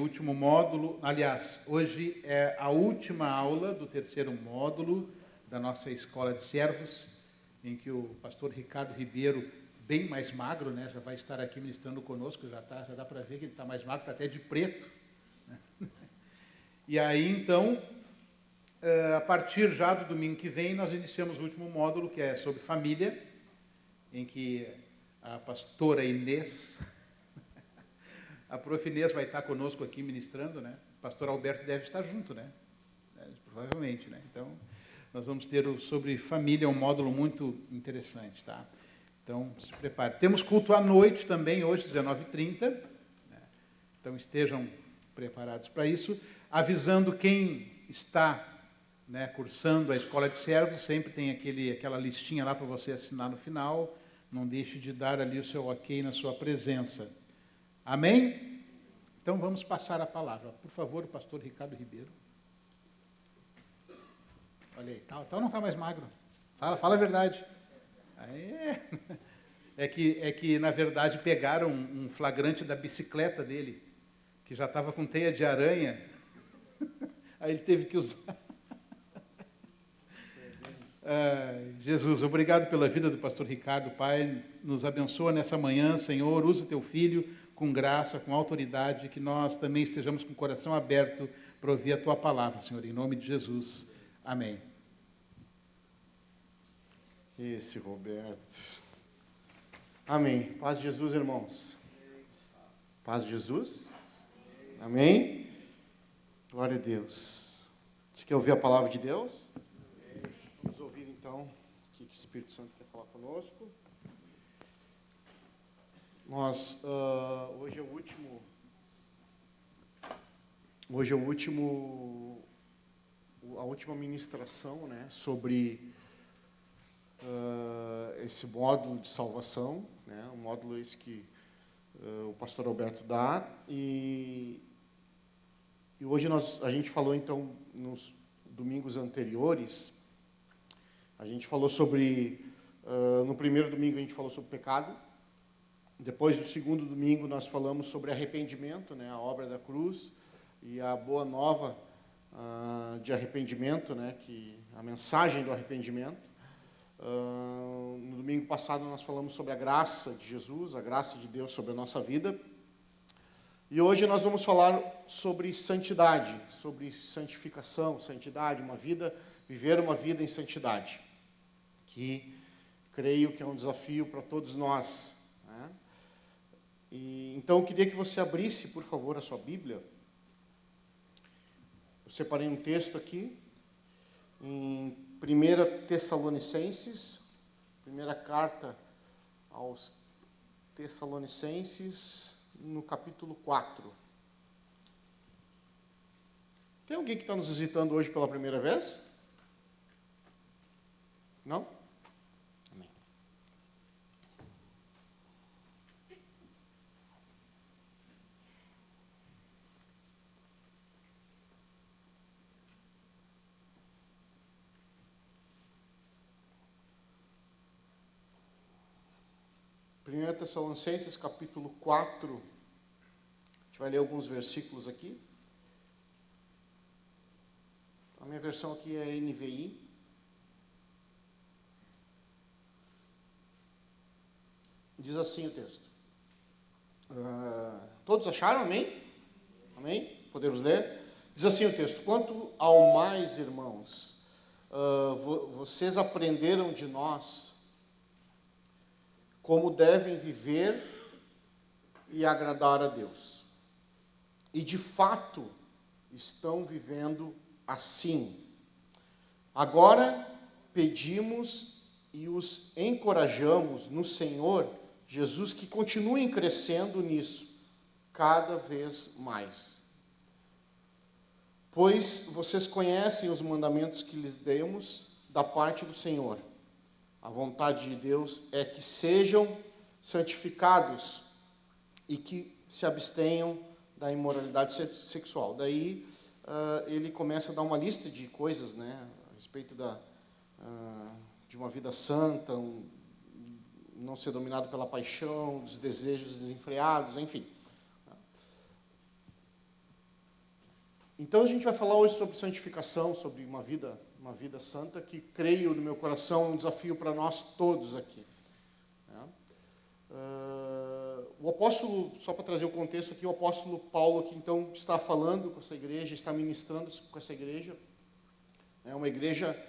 último módulo, aliás, hoje é a última aula do terceiro módulo da nossa Escola de Servos, em que o pastor Ricardo Ribeiro, bem mais magro, né, já vai estar aqui ministrando conosco, já dá para ver que ele está mais magro, está até de preto. Né? E aí, então, a partir já do domingo que vem, nós iniciamos o último módulo, que é sobre família, em que a pastora Inês, a prof. Inês vai estar conosco aqui ministrando, né? O pastor Alberto deve estar junto, né? Provavelmente, né? Então, nós vamos ter sobre família, um módulo muito interessante, tá? Então, se prepare. Temos culto à noite também, hoje, 19h30. Né? Então, estejam preparados para isso. Avisando quem está, né, cursando a Escola de Servos, sempre tem aquela listinha lá para você assinar no final. Não deixe de dar ali o seu ok na sua presença. Amém? Então, vamos passar a palavra. Por favor, o pastor Ricardo Ribeiro. Olha aí, tal não está mais magro. Fala a verdade. É que, na verdade, pegaram um flagrante da bicicleta dele, que já estava com teia de aranha. Aí ele teve que usar. Jesus, obrigado pela vida do pastor Ricardo, Pai. Nos abençoa nessa manhã, Senhor. Usa teu filho com graça, com autoridade, que nós também estejamos com o coração aberto para ouvir a tua palavra, Senhor, em nome de Jesus. Amém. Esse Roberto. Amém. Paz de Jesus, irmãos. Paz de Jesus. Amém. Glória a Deus. Você quer ouvir a palavra de Deus? Vamos ouvir então o que o Espírito Santo quer falar conosco. Nós, hoje é o último, a última ministração, né, sobre esse módulo de salvação, né, um módulo esse que o pastor Alberto dá, e hoje a gente falou então, nos domingos anteriores, a gente falou sobre, no primeiro domingo a gente falou sobre pecado, depois do segundo domingo nós falamos sobre arrependimento, né, a obra da cruz e a boa nova de arrependimento, né, a mensagem do arrependimento. No domingo passado nós falamos sobre a graça de Jesus, a graça de Deus sobre a nossa vida. E hoje nós vamos falar sobre santidade, sobre santificação, santidade, viver uma vida em santidade, que creio que é um desafio para todos nós, né? Então eu queria que você abrisse, por favor, a sua Bíblia. Eu separei um texto aqui, em 1 Tessalonicenses, primeira carta aos Tessalonicenses, no capítulo 4. Tem alguém que está nos visitando hoje pela primeira vez? Não? Amém. Primeira Tessalonicenses, capítulo 4, a gente vai ler alguns versículos aqui. A minha versão aqui é NVI. Diz assim o texto. Todos acharam? Amém? Amém? Podemos ler? Diz assim o texto. Quanto ao mais, irmãos, vocês aprenderam de nós como devem viver e agradar a Deus. E de fato estão vivendo assim. Agora pedimos e os encorajamos no Senhor Jesus que continuem crescendo nisso cada vez mais. Pois vocês conhecem os mandamentos que lhes demos da parte do Senhor. A vontade de Deus é que sejam santificados e que se abstenham da imoralidade sexual. Daí ele começa a dar uma lista de coisas, né, a respeito de uma vida santa, não ser dominado pela paixão, dos desejos desenfreados, enfim. Então a gente vai falar hoje sobre santificação, sobre uma vida santa, que creio no meu coração é um desafio para nós todos aqui. Né? O apóstolo, só para trazer o contexto aqui, o apóstolo Paulo aqui então está falando com essa igreja, está ministrando com essa igreja. É uma igreja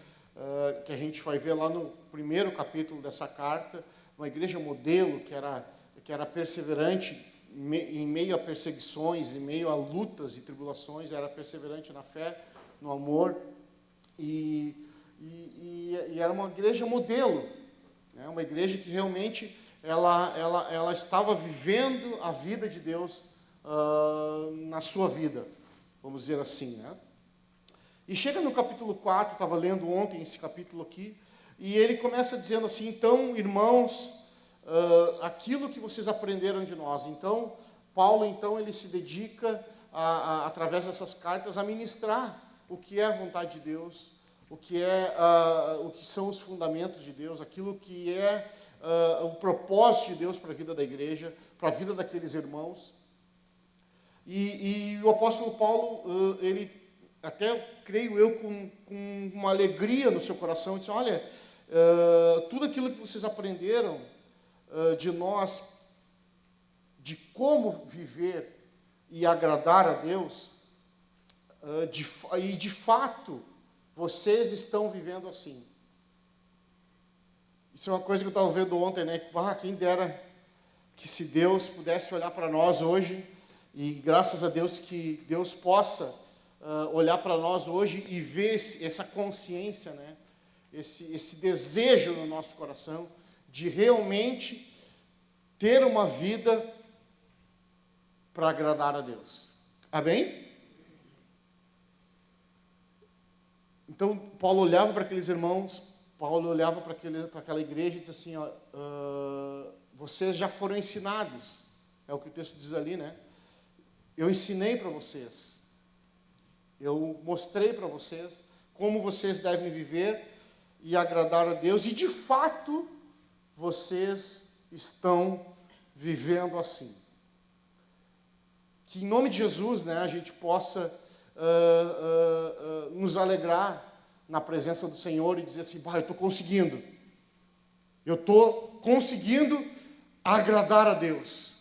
que a gente vai ver lá no primeiro capítulo dessa carta, uma igreja modelo que era perseverante em meio a perseguições, em meio a lutas e tribulações, era perseverante na fé, no amor, e era uma igreja modelo, né? Uma igreja que realmente ela estava vivendo a vida de Deus na sua vida, vamos dizer assim, né? E chega no capítulo 4, estava lendo ontem esse capítulo aqui, e ele começa dizendo assim: então, irmãos, aquilo que vocês aprenderam de nós. Então, Paulo, então, ele se dedica, através dessas cartas, a ministrar o que é a vontade de Deus, o que são os fundamentos de Deus, aquilo que é o propósito de Deus para a vida da igreja, para a vida daqueles irmãos. E o apóstolo Paulo, ele até, creio eu, com uma alegria no seu coração, disse: olha, tudo aquilo que vocês aprenderam de nós, de como viver e agradar a Deus, e de fato, vocês estão vivendo assim. Isso é uma coisa que eu estava vendo ontem, né? Quem dera que se Deus pudesse olhar para nós hoje, e graças a Deus que Deus possa olhar para nós hoje e ver essa consciência, né? Esse desejo no nosso coração de realmente ter uma vida para agradar a Deus. Amém? Então, Paulo olhava para aqueles irmãos, Paulo olhava para aquela igreja e disse assim: vocês já foram ensinados, é o que o texto diz ali, né? Eu ensinei para vocês. Eu mostrei para vocês como vocês devem viver e agradar a Deus, e de fato vocês estão vivendo assim. Que em nome de Jesus, né, a gente possa nos alegrar na presença do Senhor e dizer assim: eu estou conseguindo agradar a Deus.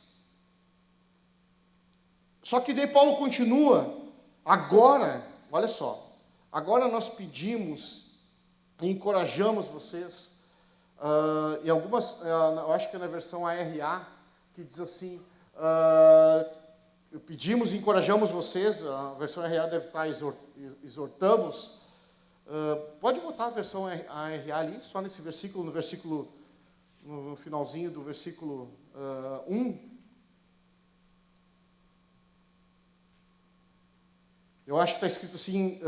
Só que daí Paulo continua. Agora, olha só, agora nós pedimos e encorajamos vocês, e algumas, eu acho que é na versão ARA, que diz assim, pedimos e encorajamos vocês, a versão ARA deve estar exortamos, pode botar a versão ARA ali, só nesse versículo, no finalzinho do versículo 1, eu acho que está escrito assim,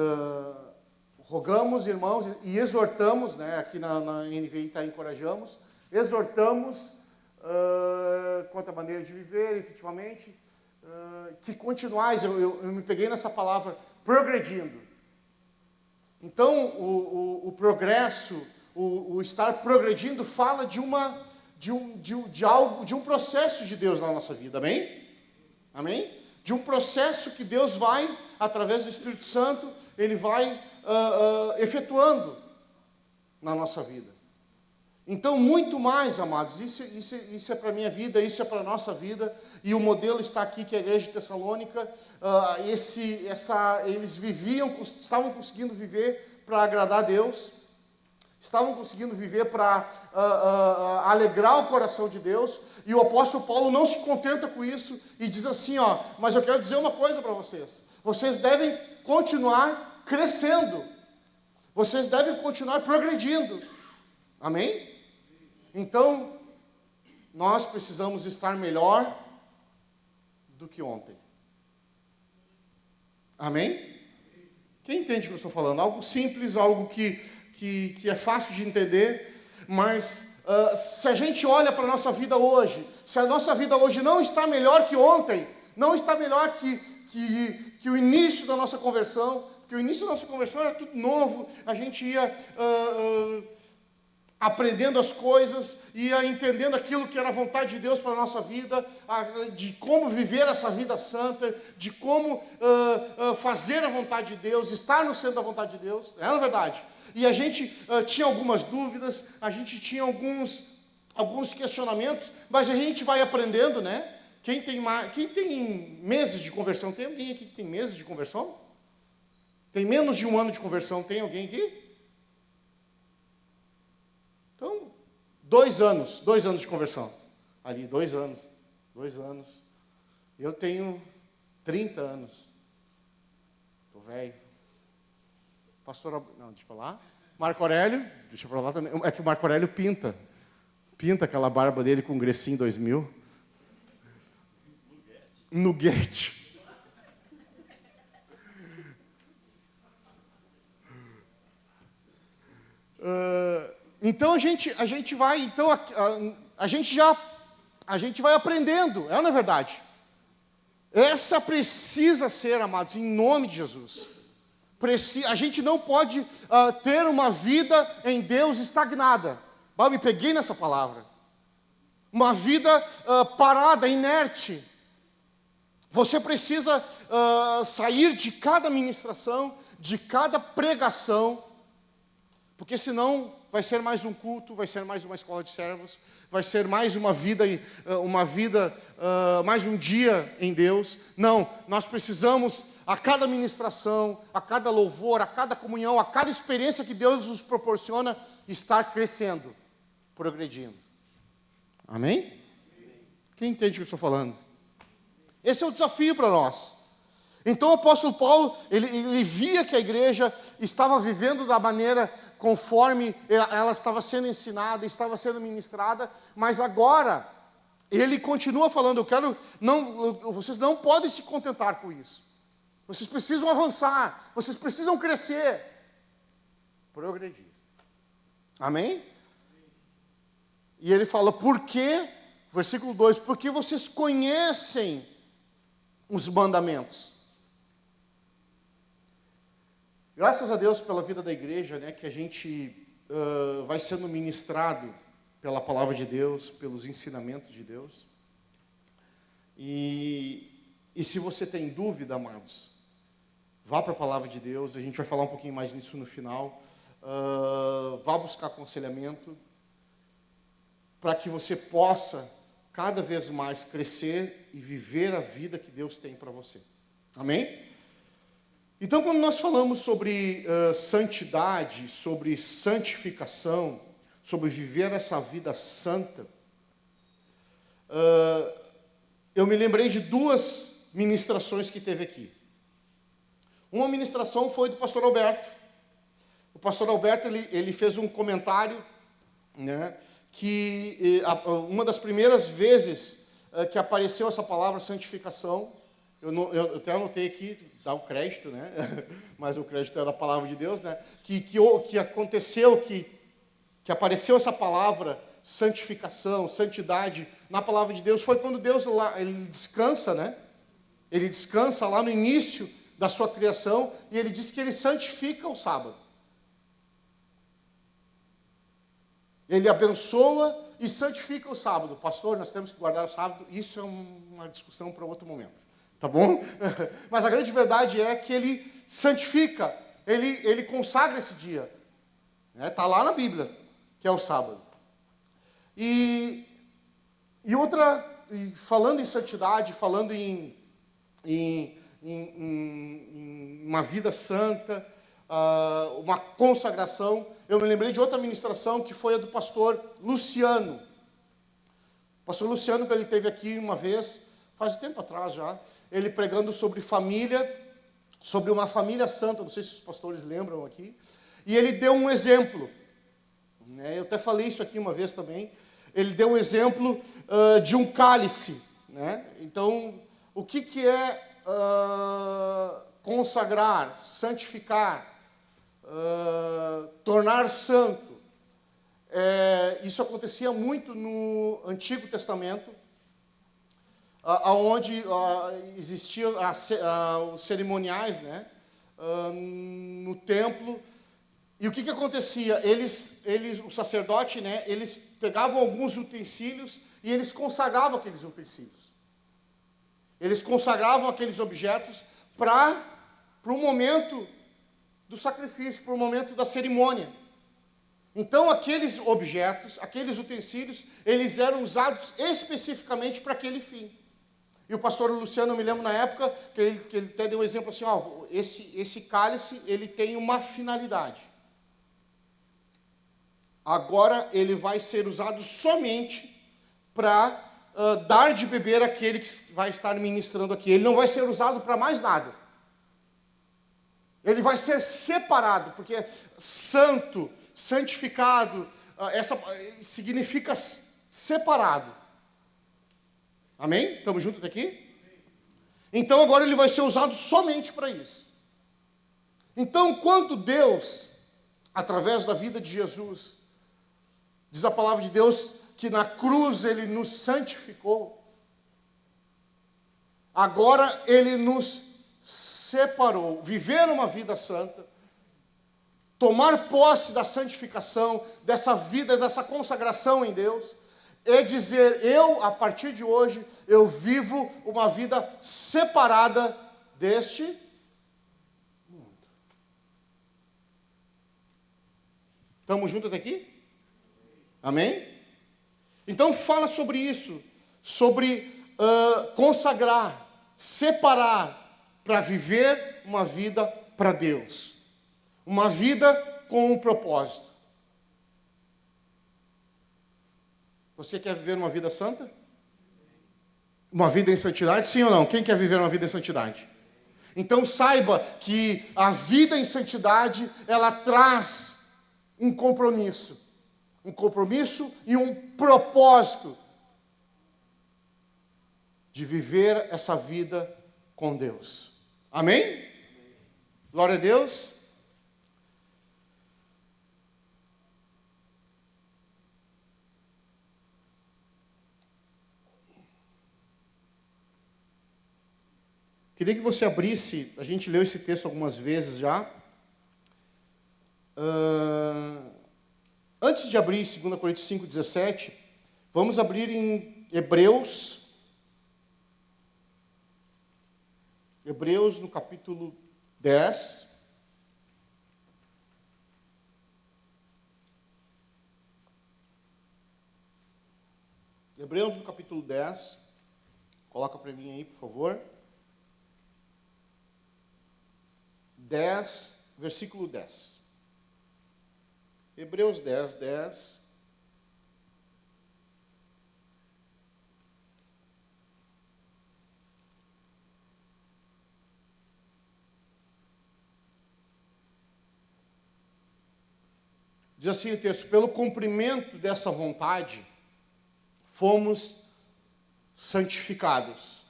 rogamos, irmãos, e exortamos, né, aqui na NVI está encorajamos, exortamos quanto à maneira de viver, efetivamente, que continuais, eu me peguei nessa palavra, progredindo. Então, o progresso, o estar progredindo, fala de um processo de Deus na nossa vida, amém? Amém? De um processo que Deus vai, através do Espírito Santo, Ele vai efetuando na nossa vida. Então, muito mais, amados, isso é para a minha vida, isso é para a nossa vida, e o modelo está aqui, que é a igreja de Tessalônica, eles estavam conseguindo viver para agradar a Deus, estavam conseguindo viver para alegrar o coração de Deus, e o apóstolo Paulo não se contenta com isso, e diz assim, mas eu quero dizer uma coisa para vocês, vocês devem continuar crescendo, vocês devem continuar progredindo, amém? Então, nós precisamos estar melhor do que ontem, amém? Quem entende o que eu estou falando? Algo simples, algo que é fácil de entender, mas se a gente olha para a nossa vida hoje, se a nossa vida hoje não está melhor que ontem, não está melhor que o início da nossa conversão, porque o início da nossa conversão era tudo novo, a gente ia aprendendo as coisas, ia entendendo aquilo que era a vontade de Deus para a nossa vida, de como viver essa vida santa, de como fazer a vontade de Deus, estar no centro da vontade de Deus, é na verdade. E a gente tinha algumas dúvidas, a gente tinha alguns questionamentos, mas a gente vai aprendendo, né? Quem tem meses de conversão? Tem alguém aqui que tem meses de conversão? Tem menos de 1 ano de conversão? Tem alguém aqui? Então, 2 anos de conversão. Ali, 2 anos. Eu tenho 30 anos. Estou velho. Pastor, não, deixa eu falar. Marco Aurélio, deixa eu falar também. É que o Marco Aurélio pinta aquela barba dele com Grecinho 2000. Nuguete. Então a gente vai, então a gente vai aprendendo, é na verdade. Essa precisa ser, amados, em nome de Jesus. A gente não pode ter uma vida em Deus estagnada. Eu me peguei nessa palavra. Uma vida parada, inerte. Você precisa sair de cada ministração, de cada pregação, porque senão vai ser mais um culto, vai ser mais uma escola de servos, vai ser mais uma vida, mais um dia em Deus. Não, nós precisamos, a cada ministração, a cada louvor, a cada comunhão, a cada experiência que Deus nos proporciona, estar crescendo, progredindo. Amém? Quem entende o que eu estou falando? Esse é o desafio para nós. Então o apóstolo Paulo, ele via que a igreja estava vivendo da maneira conforme ela estava sendo ensinada, estava sendo ministrada, mas agora ele continua falando, vocês não podem se contentar com isso. Vocês precisam avançar, vocês precisam crescer, progredir. Amém? E ele fala, por quê? Versículo 2, porque vocês conhecem os mandamentos. Graças a Deus pela vida da igreja, né, que a gente vai sendo ministrado pela palavra de Deus, pelos ensinamentos de Deus. E se você tem dúvida, amados, vá para a palavra de Deus, a gente vai falar um pouquinho mais nisso no final. Vá buscar aconselhamento, para que você possa cada vez mais crescer e viver a vida que Deus tem para você. Amém? Então, quando nós falamos sobre santidade, sobre santificação, sobre viver essa vida santa, eu me lembrei de 2 ministrações que teve aqui. Uma ministração foi do pastor Alberto. O pastor Alberto, ele fez um comentário, né, que uma das primeiras vezes que apareceu essa palavra santificação, eu até anotei aqui, dá o crédito, né? Mas o crédito é da palavra de Deus, né? Que aconteceu, que apareceu essa palavra santificação, santidade na palavra de Deus, foi quando Deus ele descansa, né? Ele descansa lá no início da sua criação e ele diz que ele santifica o sábado. Ele abençoa e santifica o sábado. Pastor, nós temos que guardar o sábado. Isso é uma discussão para outro momento. Tá bom? Mas a grande verdade é que ele santifica, ele consagra esse dia. Está lá na Bíblia, que é o sábado. E falando em santidade, falando em uma vida santa, uma consagração, eu me lembrei de outra ministração que foi a do pastor Luciano. O pastor Luciano, que ele teve aqui uma vez, faz tempo atrás já, ele pregando sobre família, sobre uma família santa, não sei se os pastores lembram aqui, e ele deu um exemplo, né? Eu até falei isso aqui uma vez também, ele deu um exemplo de um cálice, né? Então, o que é consagrar, santificar, tornar santo? Isso acontecia muito no Antigo Testamento, onde existiam os cerimoniais, né, no templo, E o que acontecia? O sacerdote, né, eles pegavam alguns utensílios e eles consagravam aqueles utensílios. Eles consagravam aqueles objetos para o momento do sacrifício, para o momento da cerimônia. Então, aqueles objetos, aqueles utensílios, eles eram usados especificamente para aquele fim. E o pastor Luciano, eu me lembro na época, que ele até deu um exemplo assim, ó, esse cálice, ele tem uma finalidade. Agora, ele vai ser usado somente para dar de beber àquele que vai estar ministrando aqui. Ele não vai ser usado para mais nada. Ele vai ser separado, porque santo, santificado, significa separado. Amém? Estamos juntos aqui? Então agora ele vai ser usado somente para isso. Então, quando Deus, através da vida de Jesus, diz a palavra de Deus que na cruz ele nos santificou, agora ele nos separou. Viver uma vida santa, tomar posse da santificação, dessa vida, dessa consagração em Deus, é dizer, a partir de hoje, eu vivo uma vida separada deste mundo. Estamos juntos até aqui? Amém? Então fala sobre isso, sobre consagrar, separar, para viver uma vida para Deus. Uma vida com um propósito. Você quer viver uma vida santa? Uma vida em santidade? Sim ou não? Quem quer viver uma vida em santidade? Então saiba que a vida em santidade, ela traz um compromisso. Um compromisso e um propósito de viver essa vida com Deus. Amém? Glória a Deus. Queria que você abrisse, a gente leu esse texto algumas vezes já. Antes de abrir 2 Coríntios 5,17, vamos abrir em Hebreus no capítulo 10. Hebreus no capítulo 10. Coloca para mim aí, por favor. 10, versículo 10. Hebreus 10, 10. Diz assim o texto: pelo cumprimento dessa vontade, fomos santificados,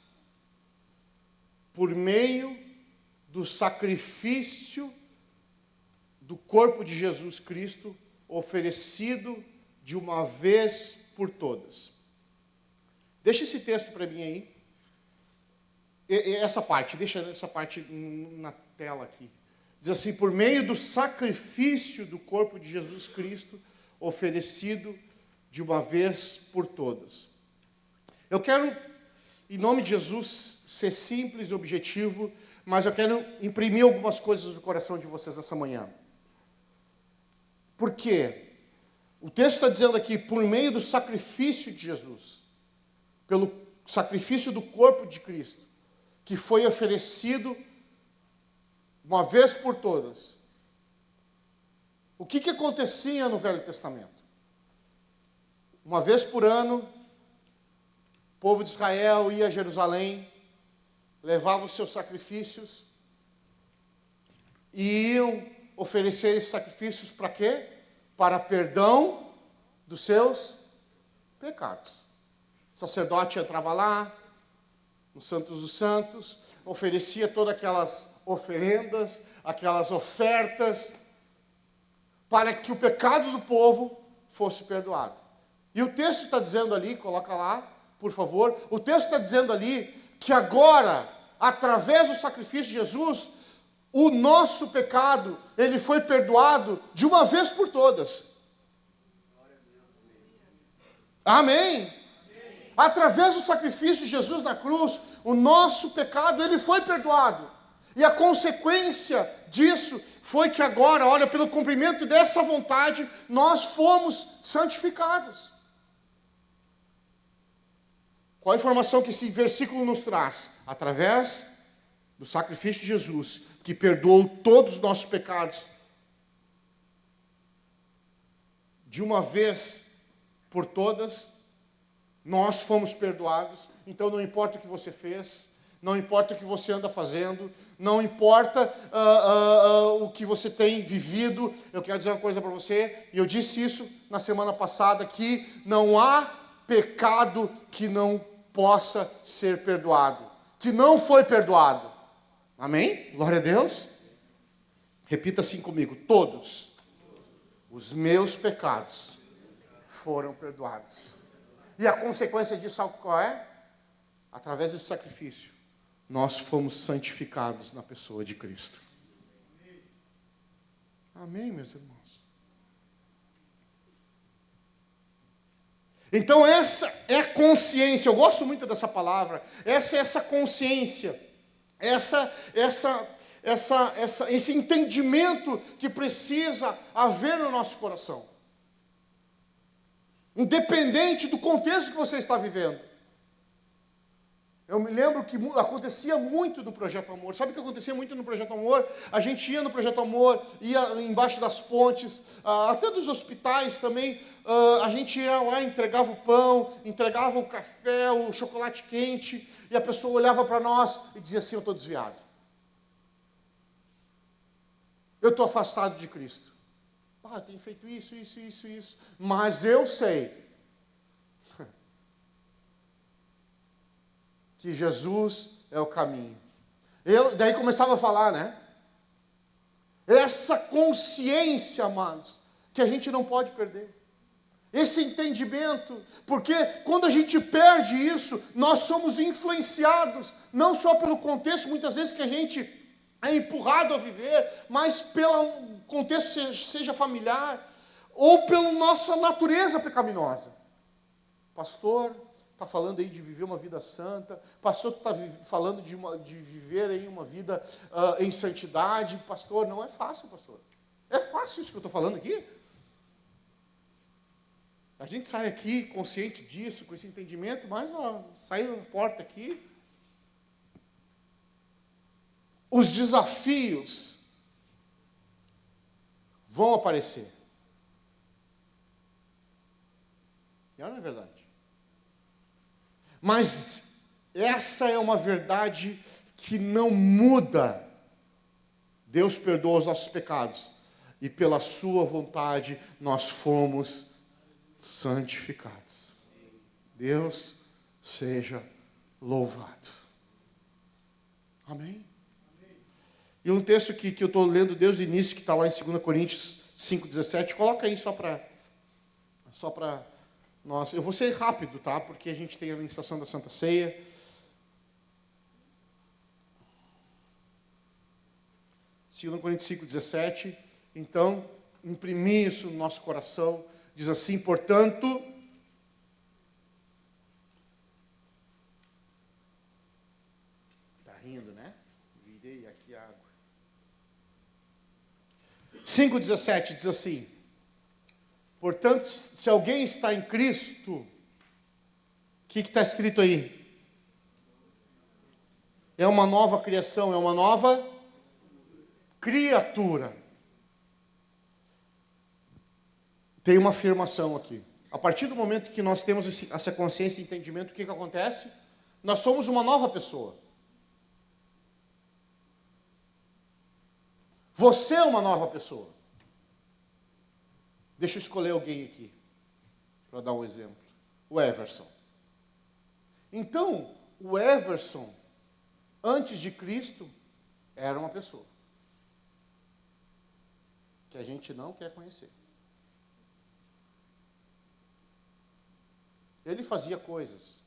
por meio do sacrifício do corpo de Jesus Cristo, oferecido de uma vez por todas. Deixa esse texto para mim aí. Deixa essa parte na tela aqui. Diz assim, por meio do sacrifício do corpo de Jesus Cristo, oferecido de uma vez por todas. Eu quero, em nome de Jesus, ser simples e objetivo, mas eu quero imprimir algumas coisas no coração de vocês essa manhã. Por quê? O texto está dizendo aqui, por meio do sacrifício de Jesus, pelo sacrifício do corpo de Cristo, que foi oferecido uma vez por todas. O que acontecia no Velho Testamento? Uma vez por ano, o povo de Israel ia a Jerusalém, levava os seus sacrifícios e iam oferecer esses sacrifícios para quê? Para perdão dos seus pecados. O sacerdote entrava lá, no Santos dos Santos, oferecia todas aquelas oferendas, aquelas ofertas, para que o pecado do povo fosse perdoado. E o texto está dizendo ali, coloca lá, por favor, o texto está dizendo ali que agora, através do sacrifício de Jesus, o nosso pecado, ele foi perdoado de uma vez por todas. Amém? Através do sacrifício de Jesus na cruz, o nosso pecado, ele foi perdoado. E a consequência disso foi que agora, olha, pelo cumprimento dessa vontade, nós fomos santificados. Qual a informação que esse versículo nos traz? Através do sacrifício de Jesus, que perdoou todos os nossos pecados, de uma vez por todas, nós fomos perdoados. Então não importa o que você fez, não importa o que você anda fazendo, não importa o que você tem vivido. Eu quero dizer uma coisa para você, e eu disse isso na semana passada, que não há pecado que não possa ser perdoado, que não foi perdoado. Amém? Glória a Deus. Repita assim comigo: todos os meus pecados foram perdoados. E a consequência disso, sabe qual é? Através desse sacrifício, nós fomos santificados na pessoa de Cristo. Amém, meus irmãos? Então essa é a consciência, eu gosto muito dessa palavra, essa é essa consciência, esse entendimento que precisa haver no nosso coração. Independente do contexto que você está vivendo. Eu me lembro que acontecia muito no Projeto Amor. Sabe o que acontecia muito no Projeto Amor? A gente ia no Projeto Amor, ia embaixo das pontes, até dos hospitais também. A gente ia lá, entregava o pão, entregava o café, o chocolate quente, e a pessoa olhava para nós e dizia assim: eu estou desviado. Eu estou afastado de Cristo. Eu tenho feito isso. Mas eu sei que Jesus é o caminho. Daí começava a falar, né? Essa consciência, amados, que a gente não pode perder. Esse entendimento, porque quando a gente perde isso, nós somos influenciados, não só pelo contexto, muitas vezes, que a gente é empurrado a viver, mas pelo contexto, seja familiar, ou pela nossa natureza pecaminosa. Pastor, está falando aí de viver uma vida santa. Pastor, está falando de viver aí uma vida em santidade. Pastor, não é fácil, pastor. É fácil isso que eu estou falando aqui? A gente sai aqui consciente disso, com esse entendimento, mas sai na porta aqui. Os desafios vão aparecer. E não é verdade? Mas essa é uma verdade que não muda. Deus perdoa os nossos pecados. E pela sua vontade nós fomos santificados. Deus seja louvado. Amém? E um texto que eu estou lendo desde o início, que está lá em 2 Coríntios 5,17. Coloca aí só para nós. Eu vou ser rápido, tá? Porque a gente tem a ministração da Santa Ceia. Segundo Coríntios 5,17. Então, imprimir isso no nosso coração. Diz assim: portanto, está rindo, né? Virei aqui a água. 5,17 diz assim: portanto, se alguém está em Cristo, o que está escrito aí? É uma nova criação, é uma nova criatura. Tem uma afirmação aqui. A partir do momento que nós temos essa consciência e entendimento, o que acontece? Nós somos uma nova pessoa. Você é uma nova pessoa. Deixa eu escolher alguém aqui, para dar um exemplo. O Everson. Então, o Everson, antes de Cristo, era uma pessoa que a gente não quer conhecer. Ele fazia coisas.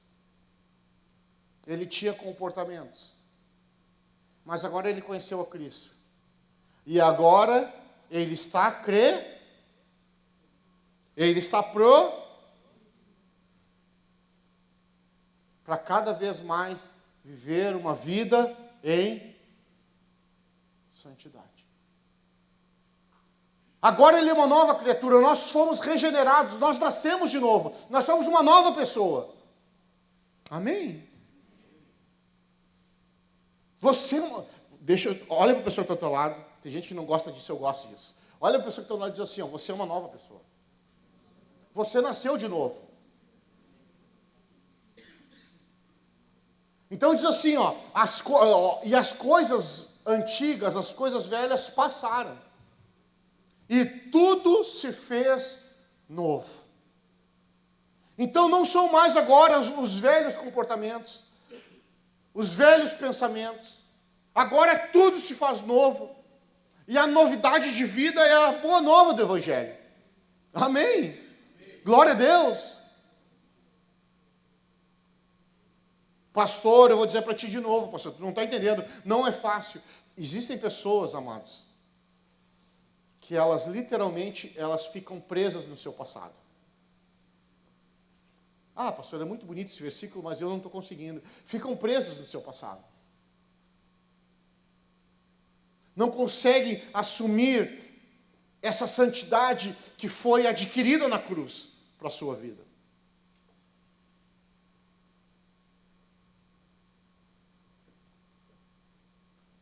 Ele tinha comportamentos. Mas agora ele conheceu a Cristo. E agora ele está para cada vez mais viver uma vida em santidade. Agora ele é uma nova criatura, nós fomos regenerados, nós nascemos de novo, nós somos uma nova pessoa. Amém? Olha para a pessoa que está ao teu lado, tem gente que não gosta disso, eu gosto disso. Olha para a pessoa que está ao lado e diz assim, ó, você é uma nova pessoa. Você nasceu de novo. Então diz assim, ó, e as coisas antigas, as coisas velhas passaram. E tudo se fez novo. Então não são mais agora os velhos comportamentos, os velhos pensamentos. Agora tudo se faz novo. E a novidade de vida é a boa nova do Evangelho. Amém? Glória a Deus. Pastor, eu vou dizer para ti de novo, pastor, tu não está entendendo, não é fácil. Existem pessoas, amados, que elas literalmente, elas ficam presas no seu passado. Ah, pastor, é muito bonito esse versículo, mas eu não estou conseguindo. Ficam presas no seu passado. Não conseguem assumir essa santidade que foi adquirida na cruz para a sua vida.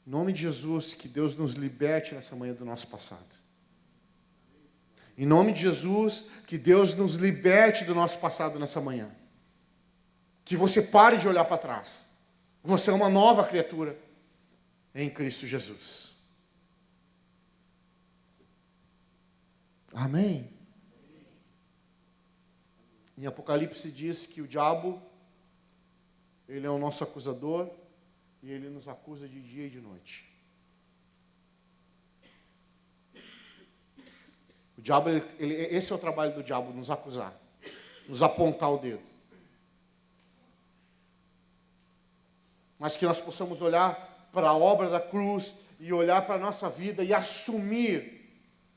Em nome de Jesus, que Deus nos liberte nessa manhã do nosso passado. Em nome de Jesus, que Deus nos liberte do nosso passado nessa manhã. Que você pare de olhar para trás. Você é uma nova criatura em Cristo Jesus. Amém? Em Apocalipse diz que o diabo, ele é o nosso acusador e ele nos acusa de dia e de noite. O diabo, esse é o trabalho do diabo, nos acusar, nos apontar o dedo. Mas que nós possamos olhar para a obra da cruz e olhar para a nossa vida e assumir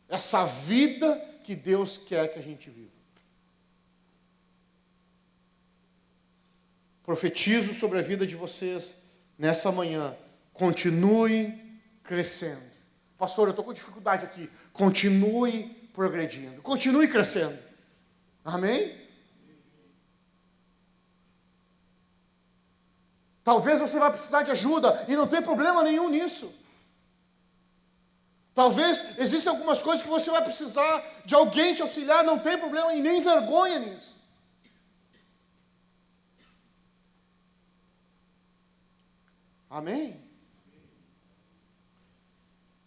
essa vida que Deus quer que a gente viva. Profetizo sobre a vida de vocês nessa manhã. Continue crescendo. Pastor, eu estou com dificuldade aqui. Continue progredindo. Continue crescendo. Amém? Talvez você vai precisar de ajuda e não tem problema nenhum nisso. Talvez existam algumas coisas que você vai precisar de alguém te auxiliar, não tem problema e nem vergonha nisso. Amém?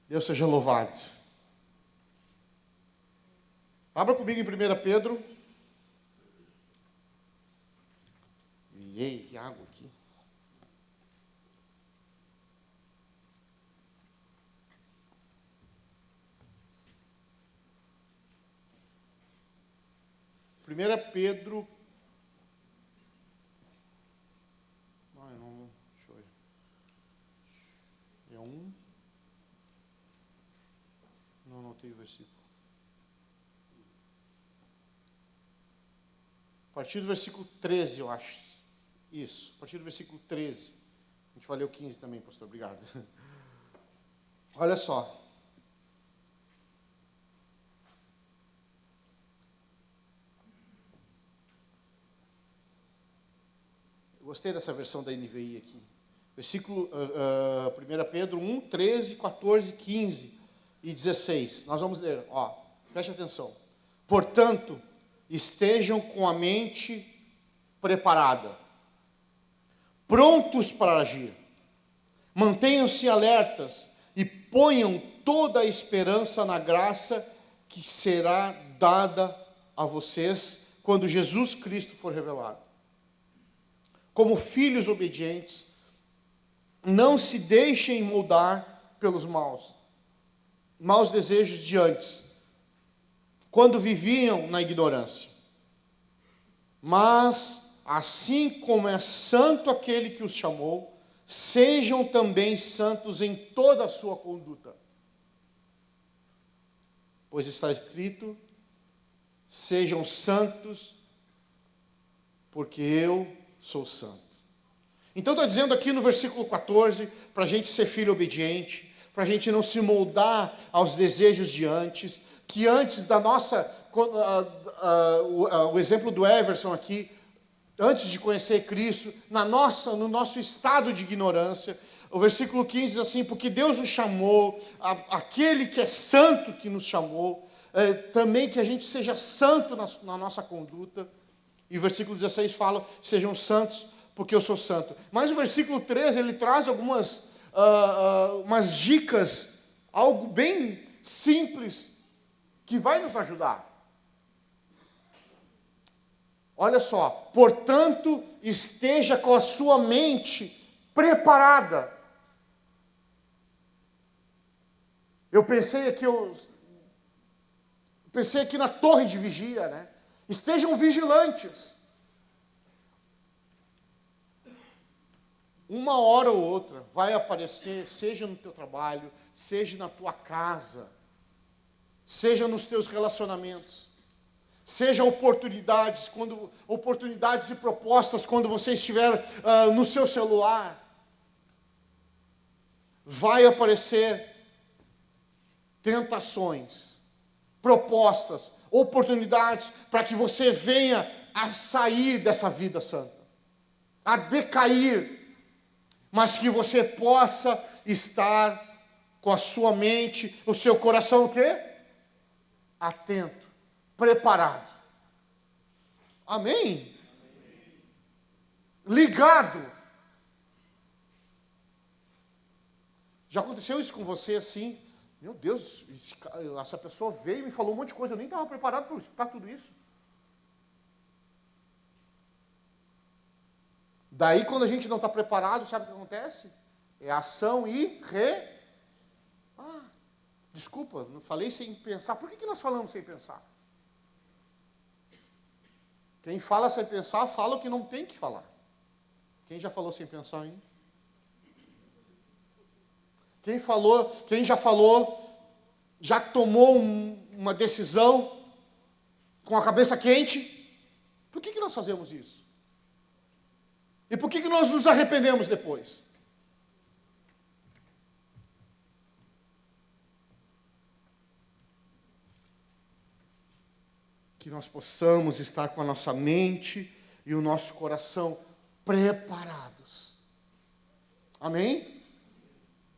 Deus seja louvado. Abra comigo em 1 Pedro. Ei, que água aqui. Primeira Pedro. Deixa eu ver. É 1. Não anotei o versículo. A partir do versículo 13, eu acho. Isso, a partir do versículo 13. A gente vai ler o 15 também, pastor, obrigado. Olha só. Eu gostei dessa versão da NVI aqui. Versículo 1 Pedro 1, 13, 14, 15 e 16. Nós vamos ler, preste atenção. Portanto, estejam com a mente preparada, prontos para agir. Mantenham-se alertas e ponham toda a esperança na graça que será dada a vocês quando Jesus Cristo for revelado. Como filhos obedientes, não se deixem moldar pelos maus desejos de antes, quando viviam na ignorância. Mas, assim como é santo aquele que os chamou, sejam também santos em toda a sua conduta. pois está escrito: sejam santos, porque eu sou santo. Então está dizendo aqui no versículo 14, para a gente ser filho obediente, para a gente não se moldar aos desejos de antes, que antes da nossa, o exemplo do Everson aqui, antes de conhecer Cristo, no nosso estado de ignorância, o versículo 15 diz assim: porque Deus nos chamou, aquele que é santo que nos chamou, também que a gente seja santo na nossa conduta. E o versículo 16 fala: sejam santos, porque eu sou santo. Mas o versículo 13, ele traz algumas umas dicas, algo bem simples, que vai nos ajudar. Olha só: portanto, esteja com a sua mente preparada. Eu pensei aqui na torre de vigia, né? Estejam vigilantes. Uma hora ou outra vai aparecer, seja no teu trabalho, seja na tua casa, seja nos teus relacionamentos, seja oportunidades e propostas quando você estiver no seu celular. Vai aparecer tentações, propostas, oportunidades para que você venha a sair dessa vida santa, a decair, mas que você possa estar com a sua mente, o seu coração o quê? Atento, preparado. Amém? Ligado. Já aconteceu isso com você assim? Meu Deus, essa pessoa veio e me falou um monte de coisa, eu nem estava preparado para escutar tudo isso. Daí, quando a gente não está preparado, sabe o que acontece? É ação e desculpa, não falei sem pensar. Por que nós falamos sem pensar? Quem fala sem pensar, fala o que não tem que falar. Quem já falou sem pensar, hein? Quem já falou, já tomou uma decisão com a cabeça quente? Por que nós fazemos isso? E por que nós nos arrependemos depois? Que nós possamos estar com a nossa mente e o nosso coração preparados. Amém?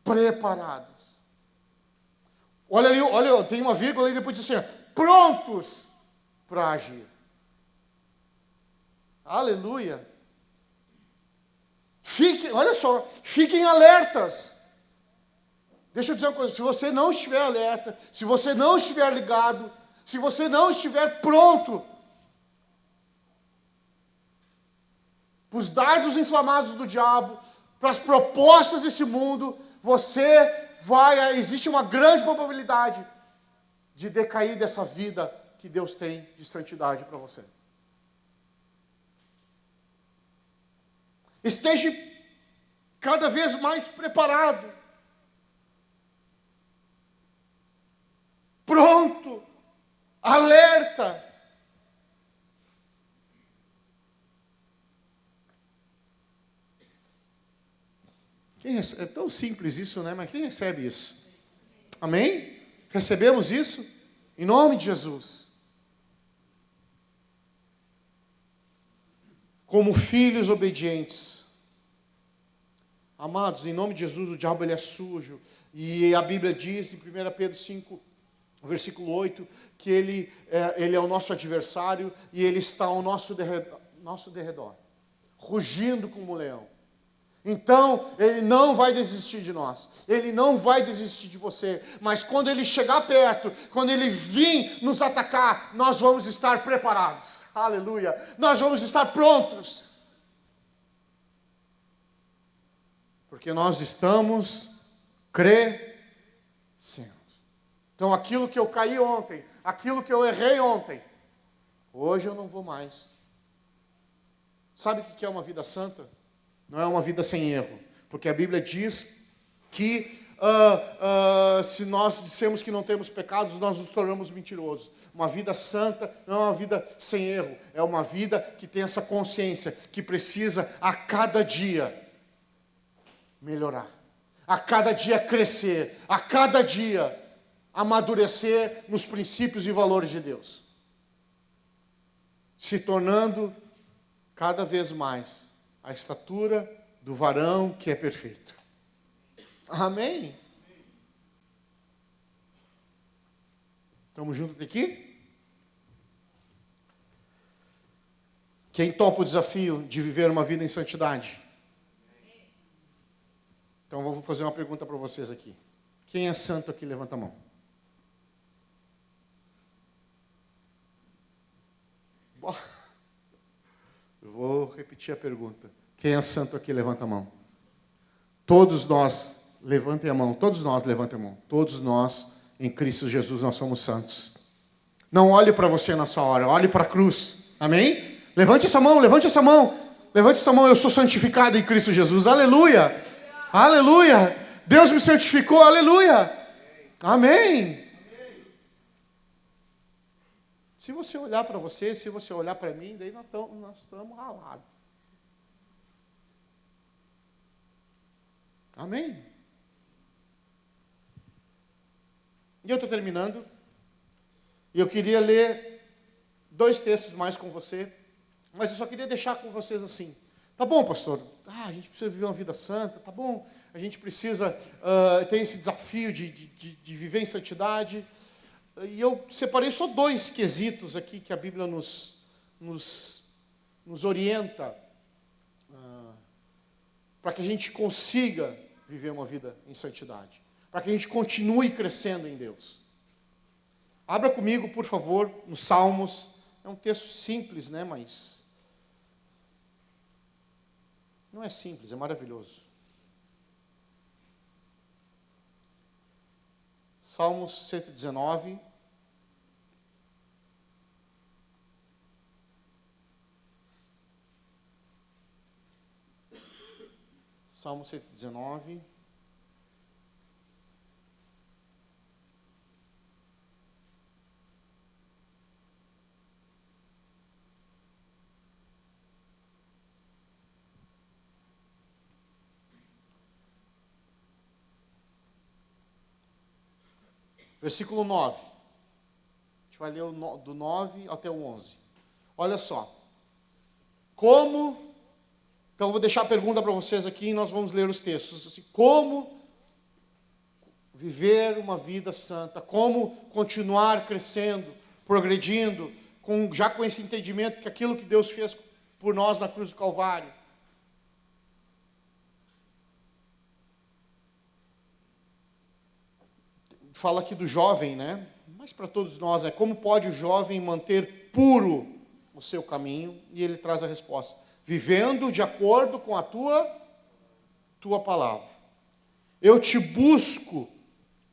Preparados. Olha ali, tem uma vírgula e depois diz assim: prontos para agir. Aleluia. Olha só, fiquem alertas. Deixa eu dizer uma coisa: se você não estiver alerta, se você não estiver ligado, se você não estiver pronto para os dardos inflamados do diabo, para as propostas desse mundo, existe uma grande probabilidade de decair dessa vida que Deus tem de santidade para você. Esteja cada vez mais preparado, pronto, alerta. É tão simples isso, né? Mas quem recebe isso? Amém? Recebemos isso? Em nome de Jesus. Como filhos obedientes. Amados, em nome de Jesus, o diabo ele é sujo. E a Bíblia diz, em 1 Pedro 5, versículo 8, que ele é o nosso adversário e ele está ao nosso derredor, rugindo como um leão. Então, ele não vai desistir de nós, ele não vai desistir de você, mas quando ele chegar perto, quando ele vir nos atacar, nós vamos estar preparados, aleluia, nós vamos estar prontos, porque nós estamos crescendo. Então, aquilo que eu caí ontem, aquilo que eu errei ontem, hoje eu não vou mais. Sabe o que é uma vida santa? Não é uma vida sem erro, porque a Bíblia diz que se nós dissemos que não temos pecados, nós nos tornamos mentirosos. Uma vida santa não é uma vida sem erro, é uma vida que tem essa consciência, que precisa a cada dia melhorar, a cada dia crescer, a cada dia amadurecer nos princípios e valores de Deus, se tornando cada vez mais a estatura do varão que é perfeito. Amém? Estamos juntos até aqui? Quem topa o desafio de viver uma vida em santidade? Então, vou fazer uma pergunta para vocês aqui. Quem é santo aqui, levanta a mão. Bom, eu vou repetir a pergunta. Quem é santo aqui, levanta a mão. Todos nós, levantem a mão. Todos nós, levantem a mão. Todos nós, em Cristo Jesus, nós somos santos. Não olhe para você nessa hora, olhe para a cruz. Amém? Levante essa mão, levante essa mão. Levante essa mão, eu sou santificado em Cristo Jesus. Aleluia! Aleluia! Deus me santificou, aleluia! Amém! Se você olhar para você, se você olhar para mim, daí nós estamos ralados. Amém? E eu estou terminando. E eu queria ler 2 textos mais com você. Mas eu só queria deixar com vocês assim. Tá bom, pastor? A gente precisa viver uma vida santa. Tá bom? A gente precisa ter esse desafio de viver em santidade. E eu separei só 2 quesitos aqui que a Bíblia nos orienta para que a gente consiga viver uma vida em santidade. Para que a gente continue crescendo em Deus. Abra comigo, por favor, nos Salmos. É um texto simples, né? Mas não é simples, é maravilhoso. Salmos 119. Salmo 119. Versículo 9. A gente vai ler do 9 até o 11. Olha só. Então eu vou deixar a pergunta para vocês aqui e nós vamos ler os textos. Assim, como viver uma vida santa? Como continuar crescendo, progredindo, já com esse entendimento que aquilo que Deus fez por nós na cruz do Calvário. Fala aqui do jovem, né? Mas para todos nós, né? Como pode o jovem manter puro o seu caminho? E ele traz a resposta: vivendo de acordo com a tua palavra. Eu te busco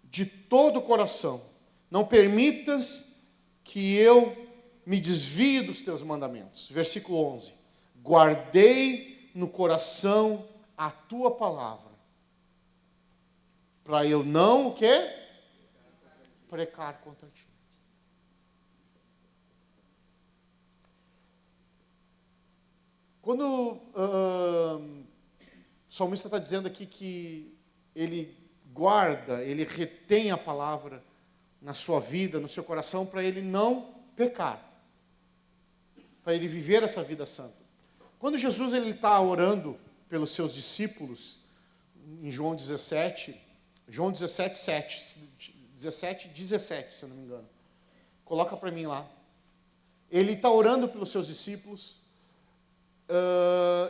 de todo o coração. Não permitas que eu me desvie dos teus mandamentos. Versículo 11. Guardei no coração a tua palavra, para eu não o quê? Pecar contra ti. Quando o salmista está dizendo aqui que ele guarda, ele retém a palavra na sua vida, no seu coração, para ele não pecar, para ele viver essa vida santa. Quando Jesus está orando pelos seus discípulos, em João 17, 17, se eu não me engano. Coloca para mim lá. Ele está orando pelos seus discípulos.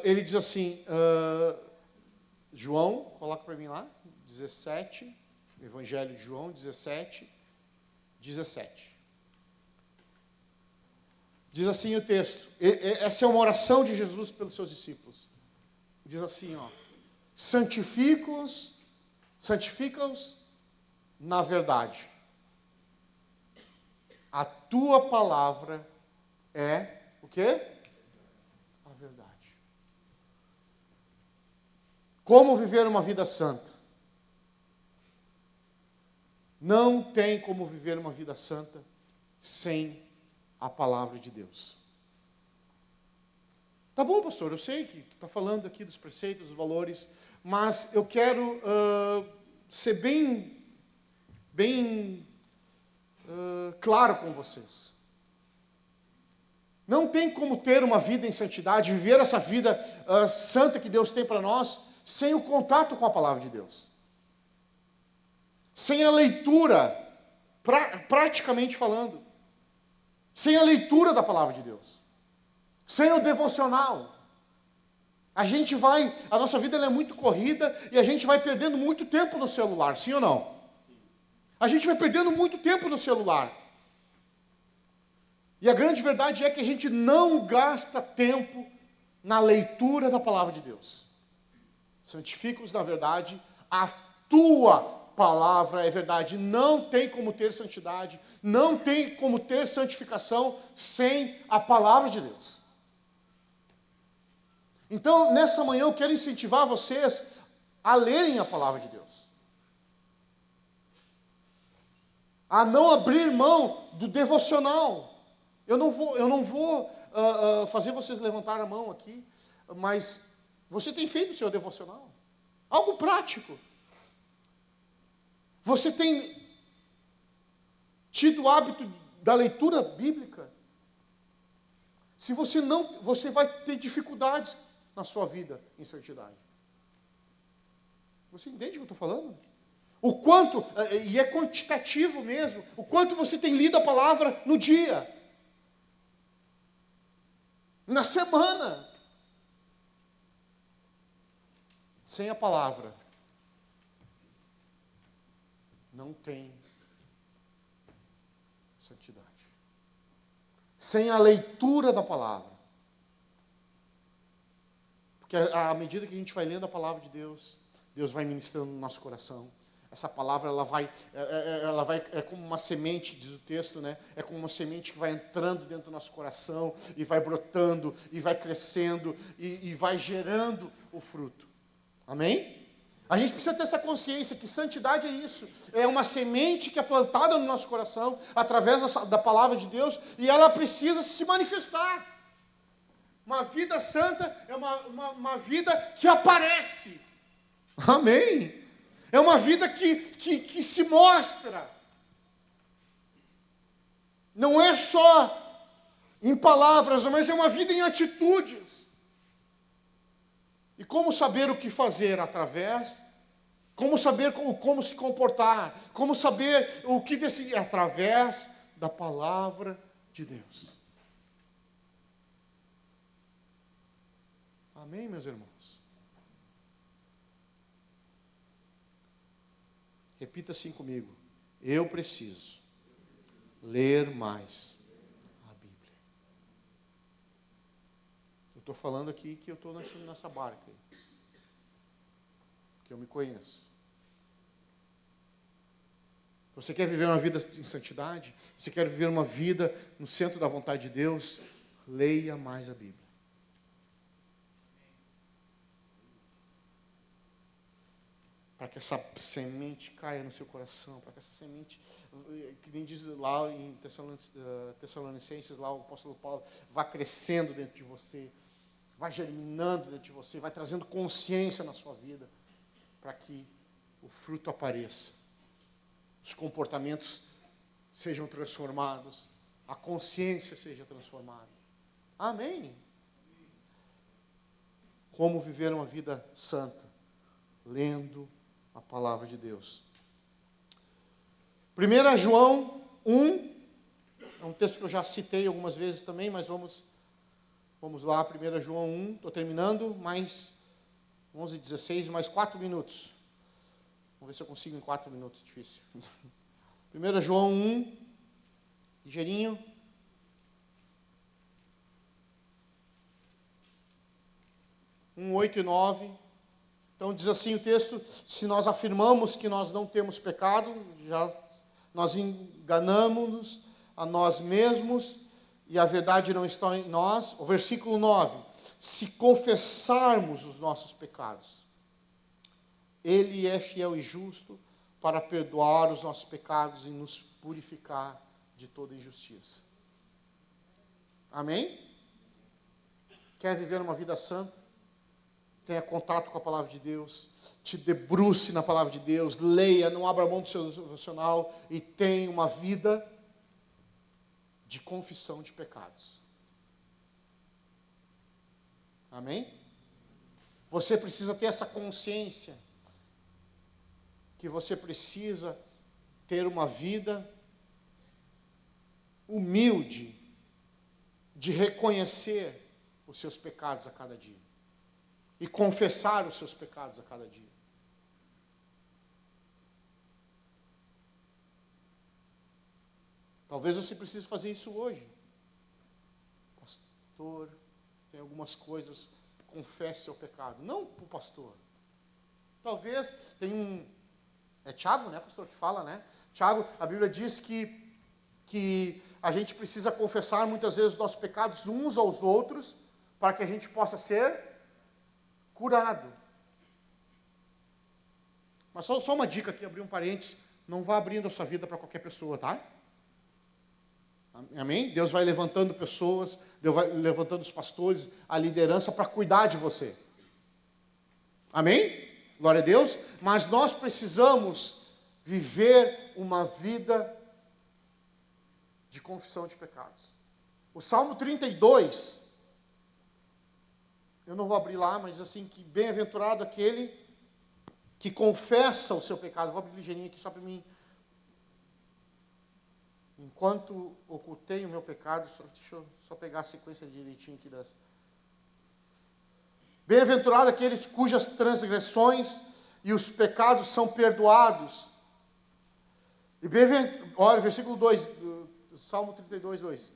Ele diz assim, João, coloca para mim lá, 17, Evangelho de João, 17. Diz assim o texto. Essa é uma oração de Jesus pelos seus discípulos. Diz assim, ó: santifica-os na verdade. A tua palavra é o quê? A verdade. Como viver uma vida santa? Não tem como viver uma vida santa sem a palavra de Deus. Tá bom, pastor, eu sei que tu está falando aqui dos preceitos, dos valores, mas eu quero ser bem claro com vocês. Não tem como ter uma vida em santidade, viver essa vida santa que Deus tem para nós, sem o contato com a palavra de Deus. Sem a leitura, praticamente falando. Sem a leitura da palavra de Deus. Sem o devocional. A nossa vida ela é muito corrida e a gente vai perdendo muito tempo no celular, sim ou não? A gente vai perdendo muito tempo no celular. E a grande verdade é que a gente não gasta tempo na leitura da palavra de Deus. Santifica-os na verdade, a tua palavra é verdade. Não tem como ter santidade, não tem como ter santificação sem a palavra de Deus. Então, nessa manhã eu quero incentivar vocês a lerem a palavra de Deus. A não abrir mão do devocional. Eu não vou fazer vocês levantar a mão aqui, mas você tem feito o seu devocional? Algo prático. Você tem tido o hábito da leitura bíblica? Se você não, você vai ter dificuldades na sua vida em santidade. Você entende o que eu estou falando? O quanto, e é quantitativo mesmo, o quanto você tem lido a palavra no dia, na semana. Sem a palavra, não tem santidade. Sem a leitura da palavra. Porque à medida que a gente vai lendo a palavra de Deus, Deus vai ministrando no nosso coração. Essa palavra, ela vai, é como uma semente, diz o texto, né? É como uma semente que vai entrando dentro do nosso coração, e vai brotando, e vai crescendo, e vai gerando o fruto. Amém? A gente precisa ter essa consciência que santidade é isso. É uma semente que é plantada no nosso coração, através da palavra de Deus, e ela precisa se manifestar. Uma vida santa é uma vida que aparece. Amém? É uma vida que se mostra. Não é só em palavras, mas é uma vida em atitudes. E como saber o que fazer como saber como se comportar, como saber o que decidir através da palavra de Deus. Amém, meus irmãos? Repita assim comigo. Eu preciso ler mais a Bíblia. Eu estou falando aqui que eu estou nessa barca aí. Que eu me conheço. Você quer viver uma vida em santidade? Você quer viver uma vida no centro da vontade de Deus? Leia mais a Bíblia. Para que essa semente caia no seu coração, para que essa semente, que nem diz lá em Tessalonicenses, lá o apóstolo Paulo, vá crescendo dentro de você, vai germinando dentro de você, vai trazendo consciência na sua vida, para que o fruto apareça, os comportamentos sejam transformados, a consciência seja transformada. Amém? Como viver uma vida santa? Lendo a palavra de Deus. 1 João 1, é um texto que eu já citei algumas vezes também, mas vamos lá, 1 João 1, estou terminando, mais 11:16, mais 4 minutos. Vamos ver se eu consigo em 4 minutos, difícil. 1 João 1, ligeirinho. Um, 8 e 9. Então diz assim o texto: se nós afirmamos que nós não temos pecado, nós enganamos-nos a nós mesmos e a verdade não está em nós. O versículo 9: se confessarmos os nossos pecados, Ele é fiel e justo para perdoar os nossos pecados e nos purificar de toda injustiça. Amém? Quer viver uma vida santa? Tenha contato com a palavra de Deus, te debruce na palavra de Deus, leia, não abra mão do seu devocional e tenha uma vida de confissão de pecados. Amém? Você precisa ter essa consciência que você precisa ter uma vida humilde de reconhecer os seus pecados a cada dia e confessar os seus pecados a cada dia. Talvez você precise fazer isso hoje. Pastor, tem algumas coisas, confesse seu pecado. Não para o pastor. Talvez tem é Tiago, né, pastor, que fala, né? Tiago, a Bíblia diz que a gente precisa confessar muitas vezes os nossos pecados uns aos outros, para que a gente possa ser curado. Mas só uma dica aqui, abrir um parênteses, não vá abrindo a sua vida para qualquer pessoa, tá? Amém? Deus vai levantando pessoas, Deus vai levantando os pastores, a liderança para cuidar de você. Amém? Glória a Deus. Mas nós precisamos viver uma vida de confissão de pecados. O Salmo 32, eu não vou abrir lá, mas assim, que bem-aventurado aquele que confessa o seu pecado. Vou abrir ligeirinho aqui só para mim. Enquanto ocultei o meu pecado, deixa eu só pegar a sequência direitinho aqui das... Bem-aventurado aqueles cujas transgressões e os pecados são perdoados. E olha, versículo 2, Salmo 32, 2.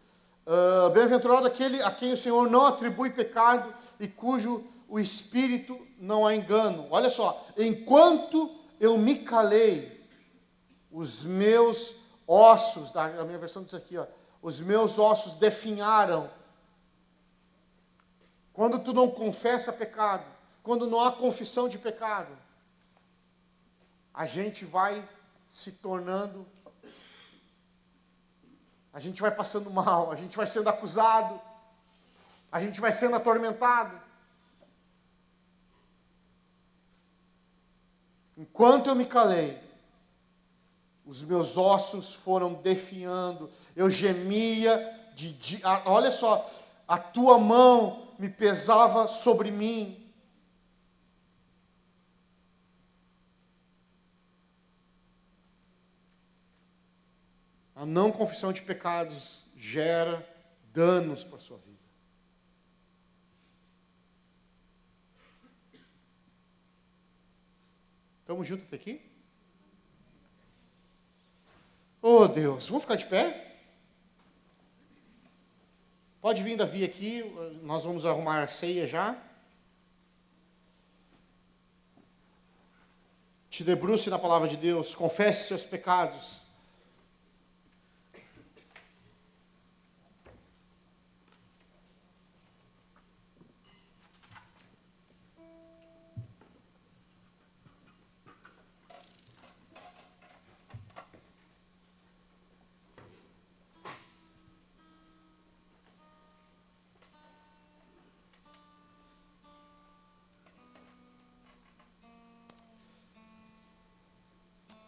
Bem-aventurado aquele a quem o Senhor não atribui pecado e cujo o espírito não há engano. Olha só, enquanto eu me calei, os meus ossos, a minha versão diz aqui, ó, os meus ossos definharam. Quando tu não confessa pecado, quando não há confissão de pecado, a gente vai se tornando, a gente vai passando mal, a gente vai sendo acusado, a gente vai sendo atormentado. Enquanto eu me calei, os meus ossos foram definhando, eu gemia, olha só, a tua mão me pesava sobre mim. A não confissão de pecados gera danos para a sua vida. Estamos juntos até aqui? Oh, Deus, vamos ficar de pé? Pode vir, Davi, aqui, nós vamos arrumar a ceia já. Te debruce na palavra de Deus, confesse seus pecados.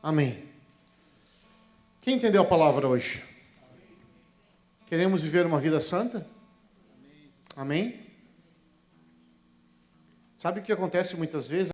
Amém. Quem entendeu a palavra hoje? Queremos viver uma vida santa? Amém? Sabe o que acontece muitas vezes?